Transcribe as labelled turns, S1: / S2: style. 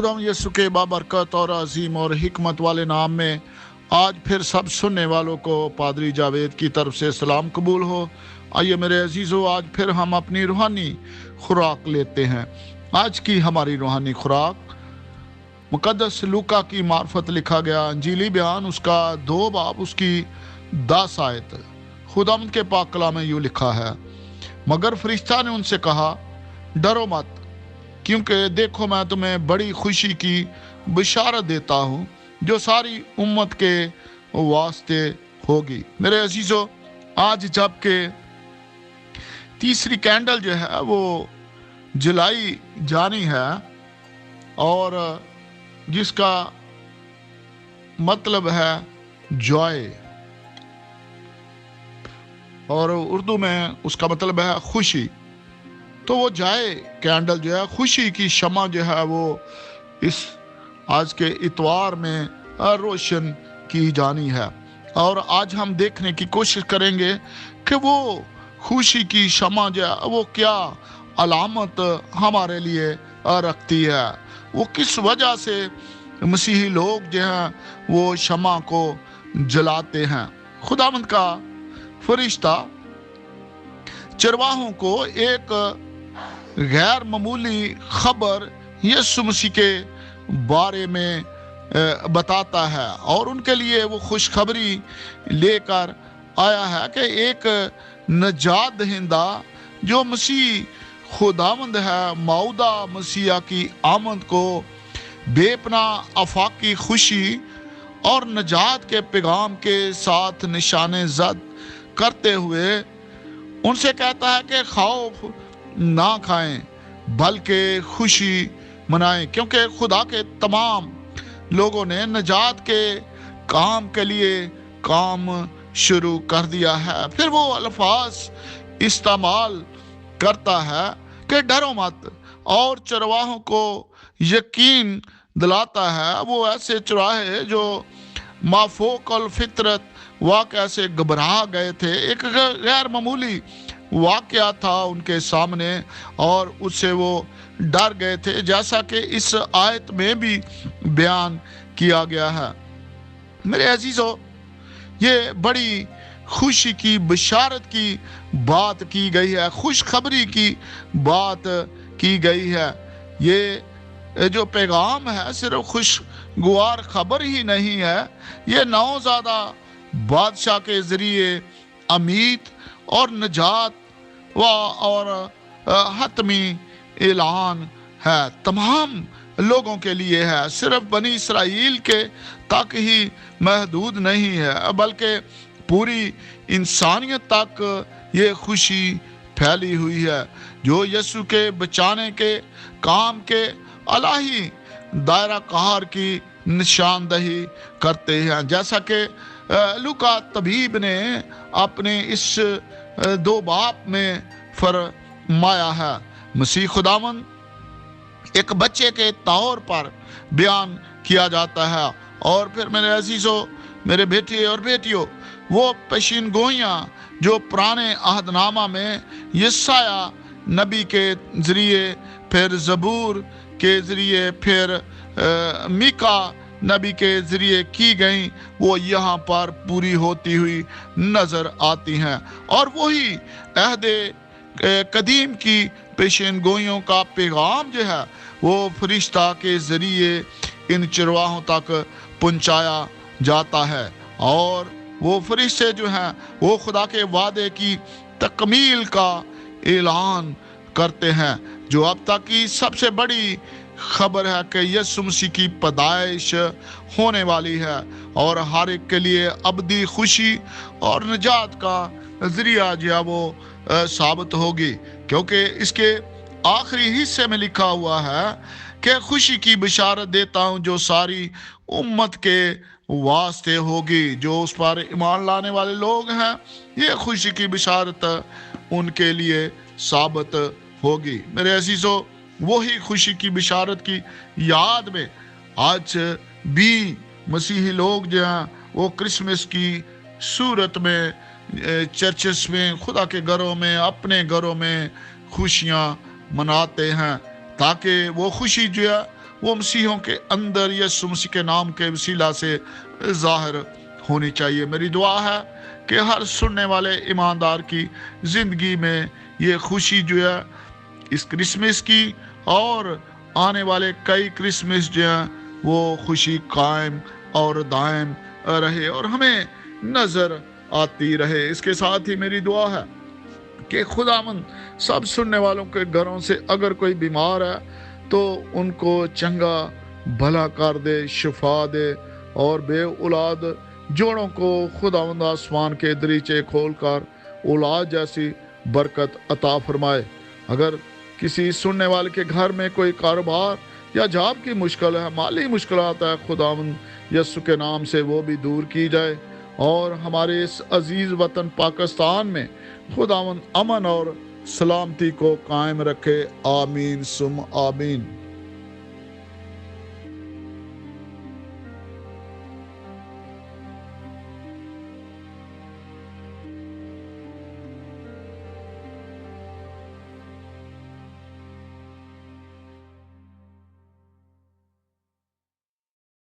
S1: खुदा यसु के बाबरकत और अजीम और हिकमत वाले नाम में आज फिर सब सुनने वालों को पादरी जावेद की तरफ से सलाम कबूल हो। आइए मेरे अजीज़ों, आज फिर हम अपनी रूहानी खुराक लेते हैं। आज की हमारी रूहानी खुराक मुकद्दस लूका की मार्फत लिखा गया अंजीली बयान, उसका 2 बाब, उसकी 10 आयत। खुदावंद के पाक कलाम में यूँ लिखा है, मगर फरिश्ता ने उनसे कहा, डरो मत, क्योंकि देखो मैं तुम्हें बड़ी खुशी की बिशारत देता हूँ जो सारी उम्मत के वास्ते होगी। मेरे अजीजों, आज जबकि तीसरी कैंडल जो है वो जलाई जानी है और जिसका मतलब है जॉय, और उर्दू में उसका मतलब है खुशी। तो वो जाए कैंडल जो है, खुशी की शमा जो है, वो इस आज के इतवार में रोशन की जानी है। और आज हम देखने की कोशिश करेंगे कि वो खुशी की शमा जो है वो क्या अलामत हमारे लिए रखती है, वो किस वजह से मसीही लोग जो हैं वो शमा को जलाते हैं। खुदावंद का फरिश्ता चरवाहों को एक गैर मामूली खबर यीशु मसीह के बारे में बताता है और उनके लिए वो खुशखबरी लेकर आया है कि एक नजात दहिंदा जो मसीह खुदावंद है, मौदा मसीहा की आमद को बेपना आफाकी खुशी और नजात के पैगाम के साथ निशाने जद करते हुए उनसे कहता है कि खौफ ना खाएं बल्कि खुशी मनाएं, क्योंकि खुदा के तमाम लोगों ने नजात के काम के लिए काम शुरू कर दिया है। फिर वो अल्फाज इस्तेमाल करता है कि डरो मत, और चरवाहों को यकीन दिलाता है। वो ऐसे चरवाहे जो माफोकल फितरत वाक़या से घबरा गए थे, एक गैर मामूली वाक़या था उनके सामने और उससे वो डर गए थे, जैसा कि इस आयत में भी बयान किया गया है। मेरे अजीजों, ये बड़ी खुशी की बिशारत की बात की गई है, खुशखबरी की बात की गई है। ये जो पैगाम है सिर्फ खुशगवार खबर ही नहीं है, ये नौज़ादा बादशाह के जरिए अमीत और नजात और हतमी ऐलान है, तमाम लोगों के लिए है, सिर्फ बनी इसराइल के तक ही महदूद नहीं है, बल्कि पूरी इंसानियत तक ये खुशी फैली हुई है जो यीशु के बचाने के काम के अलाही दायरा कार की निशानदही करते हैं। जैसा कि लूका तबीब ने अपने इस 2 बाब में फरमाया है, मसीह खुदावंद एक बच्चे के तौर पर बयान किया जाता है। और फिर मेरे अजीजों, मेरे बेटे और बेटियों, वो पेशीन गोइयाँ जो पुराने अहदनामा में यशाया नबी के जरिए, फिर जबूर के जरिए, फिर मीका नबी के जरिए की गई, वो यहाँ पर पूरी होती हुई नजर आती हैं। और वही अहदे कदीम की पेशन गोइयों का पैगाम जो है वो फरिश्ता के जरिए इन चरवाहों तक पहुंचाया जाता है। और वो फरिश्ते जो हैं वो खुदा के वादे की तकमील का ऐलान करते हैं, जो अब तक की सबसे बड़ी खबर है कि यीशु मसीह की पैदाइश होने वाली है और हर एक के लिए अबदी खुशी और निजात का जरिया जो है वो साबित होगी, क्योंकि इसके आखिरी हिस्से में लिखा हुआ है कि खुशी की बिशारत देता हूँ जो सारी उम्मत के वास्ते होगी। जो उस पर ईमान लाने वाले लोग हैं, ये खुशी की बिशारत उनके लिए साबित होगी। मेरे अजीजों, वही खुशी की बिशारत की याद में आज भी मसीही लोग जो हैं वो क्रिसमस की सूरत में चर्चेस में, खुदा के घरों में, अपने घरों में खुशियाँ मनाते हैं, ताकि वो खुशी जो है وہ مسیحوں کے اندر یسوع مسیح کے نام کے وسیلہ سے ظاہر ہونی چاہیے۔ میری دعا ہے کہ ہر سننے والے ایماندار کی زندگی میں یہ خوشی جو ہے اس کرسمس کی اور آنے والے کئی کرسمس جو ہیں وہ خوشی قائم اور دائم رہے اور ہمیں نظر آتی رہے۔ اس کے ساتھ ہی میری دعا ہے کہ خداوند سب سننے والوں کے گھروں سے اگر کوئی بیمار ہے تو ان کو چنگا بھلا کر دے، شفا دے، اور بے اولاد جوڑوں کو خداوند آسمان کے دریچے کھول کر اولاد جیسی برکت عطا فرمائے۔ اگر کسی سننے والے کے گھر میں کوئی کاروبار یا جاب کی مشکل ہے، مالی مشکلات ہے، خداوند یسوع کے نام سے وہ بھی دور کی جائے اور ہمارے اس عزیز وطن پاکستان میں خداوند امن اور سلامتی کو قائم رکھے۔ آمین ثم آمین۔